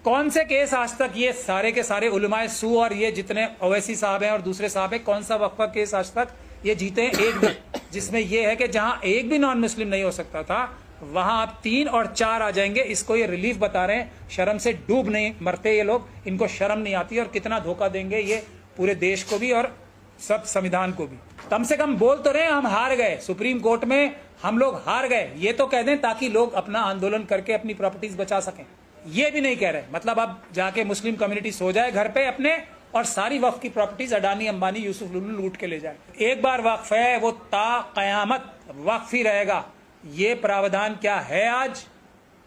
कौन से केस आज तक ये सारे के सारे उलमाए सू और ये जितने ओवैसी साहब हैं और दूसरे साहब हैं, कौन सा वक्फ का केस आज तक ये जीते हैं? एक भी, जिसमें ये है कि जहां एक भी नॉन मुस्लिम नहीं हो सकता था वहां आप 3 और 4 आ जाएंगे। इसको ये रिलीफ बता रहे हैं, शर्म से डूब नहीं मरते ये लोग, इनको शर्म नहीं आती और कितना धोखा देंगे ये पूरे देश को भी और सब संविधान को भी। कम से कम बोल तो रहे हम हार गए, सुप्रीम कोर्ट में हम लोग हार गए, ये तो कह दें ताकि लोग अपना आंदोलन करके अपनी प्रॉपर्टीज बचा सकें। ये भी नहीं कह रहे, मतलब अब जाके मुस्लिम कम्युनिटी सो जाए घर पे अपने और सारी वक्फ की प्रॉपर्टीज अडानी अंबानी यूसुफ लुल्लू लूट के ले जाए। एक बार वक्फ है वो ता कयामत वक्फ ही रहेगा। ये प्रावधान क्या है आज?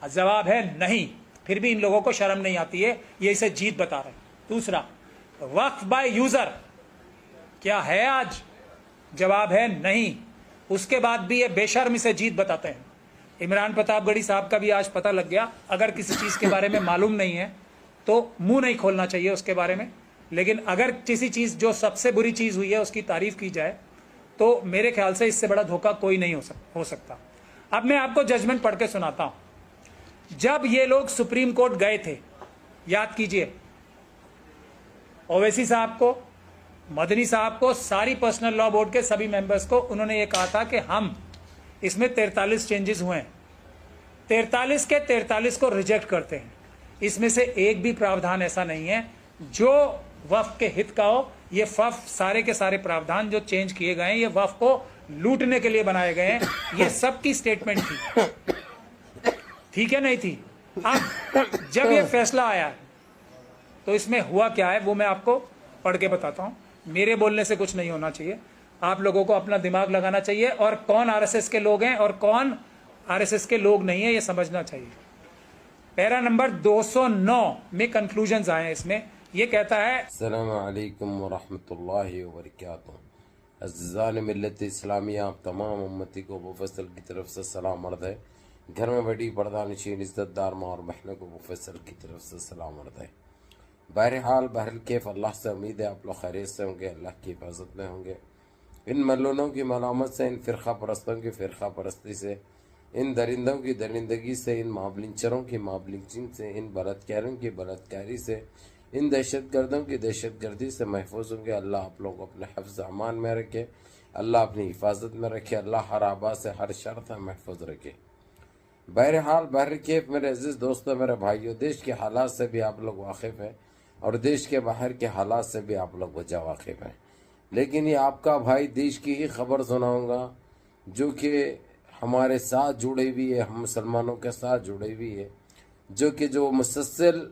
जवाब है नहीं। फिर भी इन लोगों को शर्म नहीं आती है, ये इसे जीत बता रहे हैं। दूसरा, वक्फ बाय यूजर क्या है आज? जवाब है नहीं। उसके बाद भी ये बेशर्म इसे जीत बताते हैं। इमरान प्रतापगढ़ी साहब का भी आज पता लग गया। अगर किसी चीज के बारे में मालूम नहीं है तो मुंह नहीं खोलना चाहिए उसके बारे में, लेकिन अगर किसी चीज जो सबसे बुरी चीज हुई है उसकी तारीफ की जाए तो मेरे ख्याल से इससे बड़ा धोखा कोई नहीं हो सकता। अब मैं आपको जजमेंट पढ़ के सुनाता हूं। जब ये लोग सुप्रीम कोर्ट गए थे, याद कीजिए, ओवैसी साहब को, मदनी साहब को, सारी पर्सनल लॉ बोर्ड के सभी मेंबर्स को उन्होंने ये कहा था कि हम इसमें 43 चेंजेस हुए हैं, 43 के 43 को रिजेक्ट करते हैं। इसमें से एक भी प्रावधान ऐसा नहीं है जो वक्फ के हित का हो। ये वक्फ सारे के सारे प्रावधान जो चेंज किए गए हैं ये वक्फ को लूटने के लिए बनाए गए हैं। ये सबकी स्टेटमेंट थी, ठीक है, नहीं थी। अब जब ये फैसला आया तो इसमें हुआ क्या है वो मैं आपको पढ़ के बताता हूं। मेरे बोलने से कुछ नहीं होना चाहिए, आप लोगों को अपना दिमाग लगाना चाहिए और कौन आरएसएस के लोग हैं और कौन आरएसएस के लोग नहीं है ये समझना चाहिए। पैरा नंबर 209 में कंक्लूजन्स आए हैं। इसमें ये कहता है, अस्सलामु अलैकुम व रहमतुल्लाहि व बरकातुहू। अज़ीज़ान मिल्लत इस्लामिया, आप तमाम उम्मती को अबू फैसल की तरफ से सलाम अर्ज़ है। घर में बैठी पर्दानशीन इज़्ज़तदार माँ और बहनों को अबू फैसल की तरफ से सलाम अर्ज़ है। बहरहाल बहरकैफ अल्लाह से उम्मीद है आप लोग खैरियत से होंगे, अल्लाह की हिफाजत में होंगे। इन मलूनों की मलामत से, इन फ़िरक़ा परस्तों की फ़िरक़ा परस्ती से, इन दरिंदों की दरिंदगी से, इन माबलिंचरों की माबलिंचिंग से, इन बलात्कारियों की बलात्कारी से, इन दहशतगर्दों की दहशतगर्दी से महफूज होंगे। अल्लाह आप लोगों को अपने हिफ्ज़ अमान में रखे, अल्लाह अपनी हिफाजत में रखे, अल्लाह हर आबा से हर शर से महफूज रखे। बहरहाल बहरकैफ मेरे अजीज़ दोस्तों, मेरे भाइयों, देश के हालात से भी आप लोग वाकिफ़ हैं और देश के बाहर के हालात से भी आप लोग वजह वाकिफ़ हैं, लेकिन ये आपका भाई देश की ही खबर सुनाऊंगा जो कि हमारे साथ जुड़ी हुई है, हम मुसलमानों के साथ जुड़ी हुई है, जो मुसलसल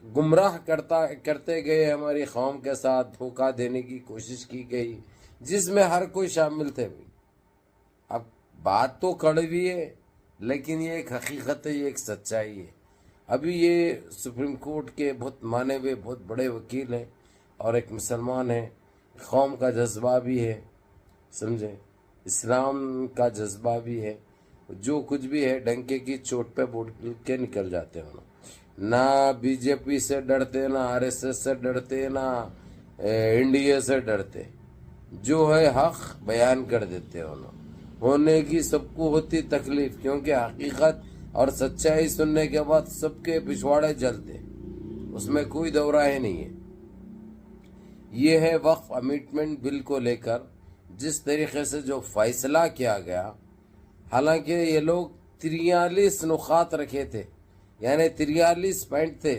गुमराह करते गए, हमारी कौम के साथ धोखा देने की कोशिश की गई, जिसमें हर कोई शामिल थे। अब बात तो कड़वी है लेकिन ये एक हकीकत है, ये एक सच्चाई है। अभी ये सुप्रीम कोर्ट के बहुत माने हुए बहुत बड़े वकील हैं और एक मुसलमान है, कौम का जज्बा भी है, समझे, इस्लाम का जज्बा भी है। जो कुछ भी है डंके की चोट पे बोल के निकल जाते हैं। ना बीजेपी से डरते, ना आरएसएस से डरते, ना इंडिया से डरते, जो है हक बयान कर देते हैं। होने की सबको होती तकलीफ, क्योंकि हकीकत और सच्चाई सुनने के बाद सबके पिछवाड़े जलते, उसमें कोई दो राय नहीं है। ये है वक्फ अमेंडमेंट बिल को लेकर जिस तरीके से जो फैसला किया गया। हालांकि ये लोग 43 नुकात रखे थे, यानी 43 पॉइंट थे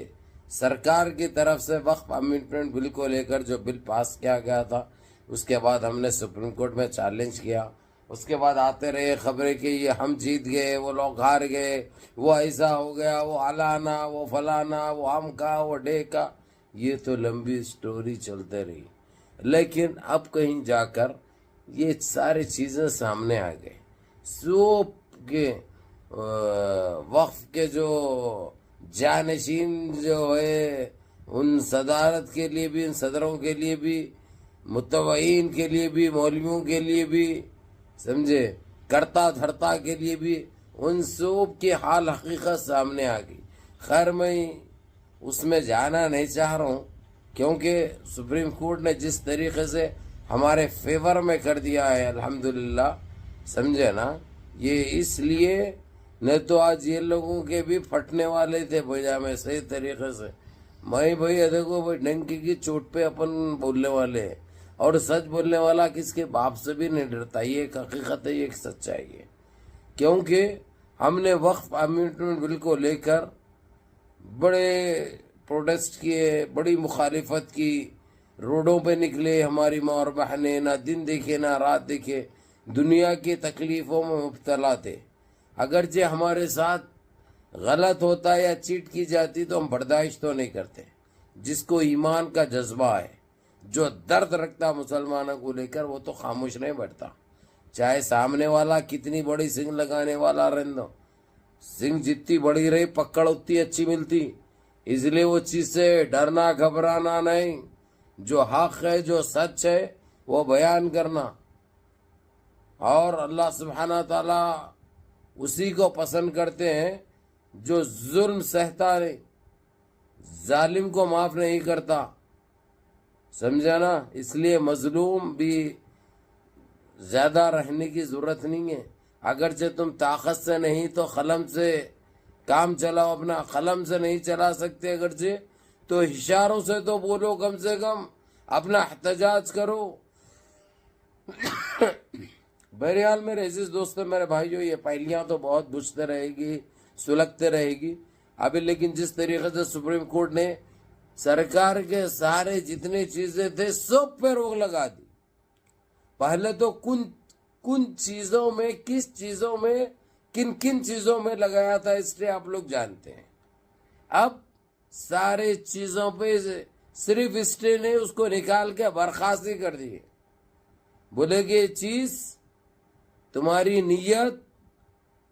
सरकार की तरफ से वक्फ अमेंडमेंट बिल को लेकर जो बिल पास किया गया था। उसके बाद हमने सुप्रीम कोर्ट में चैलेंज किया, उसके बाद आते रहे खबरें कि ये हम जीत गए, वो लोग हार गए, वो ऐसा हो गया, वो अलाना, वो फलाना, वो हम का, वो डे का, ये तो लंबी स्टोरी चलते रही। लेकिन अब कहीं जाकर ये सारी चीज़ें सामने आ गए। सूप के वक्फ के जो जानशीन जो है, उन सदारत के लिए भी, उन सदरों के लिए भी, मुतवईन के लिए भी, मौलवियों के लिए भी, समझे, करता धरता के लिए भी, उन सब की हाल हकीकत सामने आ गई। खैर मैं उसमें जाना नहीं चाह रहा हूँ, क्योंकि सुप्रीम कोर्ट ने जिस तरीके से हमारे फेवर में कर दिया है अल्हम्दुलिल्लाह, समझे ना, ये इसलिए نہیں تو آج یہ لوگوں کے بھی پھٹنے والے تھے بھیا میں صحیح طریقے سے. میں بھائی دیکھو بھائی ڈنکی کی چوٹ پہ اپن بولنے والے ہیں, اور سچ بولنے والا کس کے باپ سے بھی نہیں ڈرتا. یہ ایک حقیقت ہے, یہ ایک سچائی ہے. کیونکہ ہم نے وقف امینڈمنٹ بل کو لے کر بڑے پروٹیسٹ کیے, بڑی مخالفت کی, روڈوں پہ نکلے. ہماری ماں اور بہنیں نہ دن دیکھے نہ رات دیکھے, دنیا کی تکلیفوں میں مبتلا تھے. اگرچہ ہمارے ساتھ غلط ہوتا یا چیٹ کی جاتی تو ہم برداشت تو نہیں کرتے. جس کو ایمان کا جذبہ ہے, جو درد رکھتا مسلمانوں کو لے کر, وہ تو خاموش نہیں بیٹھتا. چاہے سامنے والا کتنی بڑی سنگ لگانے والا رہندو, سنگ جتنی بڑی رہی پکڑ اتنی اچھی ملتی. اس لیے وہ چیز سے ڈرنا گھبرانا نہیں. جو حق ہے جو سچ ہے وہ بیان کرنا, اور اللہ سبحانہ تعالی اسی کو پسند کرتے ہیں جو ظلم سہتا نہیں, ظالم کو معاف نہیں کرتا. سمجھا نا. اس لیے مظلوم بھی زیادہ رہنے کی ضرورت نہیں ہے. اگرچہ تم طاقت سے نہیں تو قلم سے کام چلاؤ اپنا. قلم سے نہیں چلا سکتے اگرچہ تو اشاروں سے تو بولو, کم سے کم اپنا احتجاج کرو. بہرحال میرے عزیز دوستوں, میرے بھائیو, یہ پہلیاں تو بہت بجھتے رہے گی, سلگتے رہے گی ابھی. لیکن جس طریقے سے سپریم کورٹ نے سرکار کے سارے جتنے چیزیں تھے سب پہ روک لگا دی. پہلے تو کن چیزوں میں, کس چیزوں میں, کن کن چیزوں میں لگایا تھا اس لیے آپ لوگ جانتے ہیں. اب سارے چیزوں پہ صرف اسٹے نے اس کو نکال کے برخاست ہی کر دی. بولے کہ یہ چیز تمہاری نیت,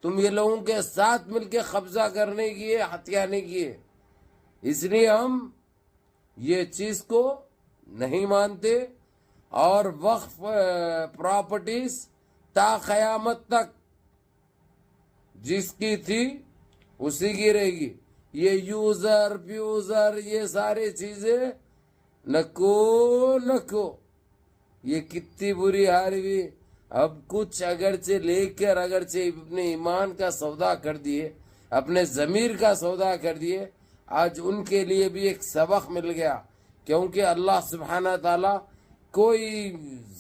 تم یہ لوگوں کے ساتھ مل کے قبضہ کرنے کی ہے, ہتھیانے کی ہے, اس لیے ہم یہ چیز کو نہیں مانتے. اور وقف پراپرٹیز تا قیامت تک جس کی تھی اسی کی رہے گی. یہ یوزر پیوزر یہ ساری چیزیں نکو, یہ کتنی بری حال ہوئی. اب کچھ اگرچہ لے کر اگرچہ اپنے ایمان کا سودا کر دیے, اپنے ضمیر کا سودا کر دیے, آج ان کے لیے بھی ایک سبق مل گیا. کیونکہ اللہ سبحانہ تعالی کوئی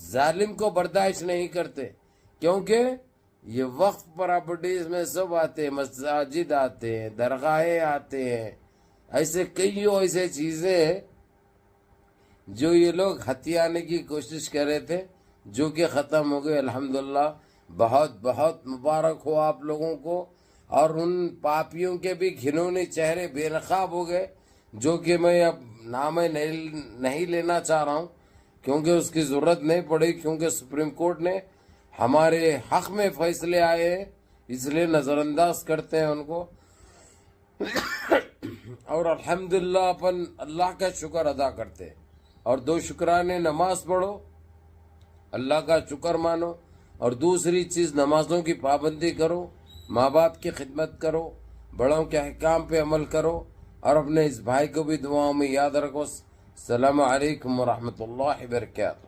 ظالم کو برداشت نہیں کرتے. کیونکہ یہ وقف پراپرٹیز میں سب آتے ہیں, مساجد آتے ہیں, درگاہیں آتے ہیں, ایسے کئی ایسے چیزیں ہیں جو یہ لوگ ہتھیانے کی کوشش کر رہے تھے, جو کہ ختم ہو گئے. الحمدللہ بہت بہت مبارک ہو آپ لوگوں کو. اور ان پاپیوں کے بھی گھنونے چہرے بے نقاب ہو گئے, جو کہ میں اب نام نہیں لینا چاہ رہا ہوں کیونکہ اس کی ضرورت نہیں پڑی, کیونکہ سپریم کورٹ نے ہمارے حق میں فیصلے آئے ہیں, اس لیے نظر انداز کرتے ہیں ان کو. اور الحمدللہ اپن اللہ کا شکر ادا کرتے ہیں. اور 2 شکرانے نماز پڑھو, اللہ کا شکر مانو, اور دوسری چیز نمازوں کی پابندی کرو, ماں باپ کی خدمت کرو, بڑوں کے احکام پہ عمل کرو, اور اپنے اس بھائی کو بھی دعاؤں میں یاد رکھو. السلام علیکم ورحمۃ اللہ وبرکاتہ.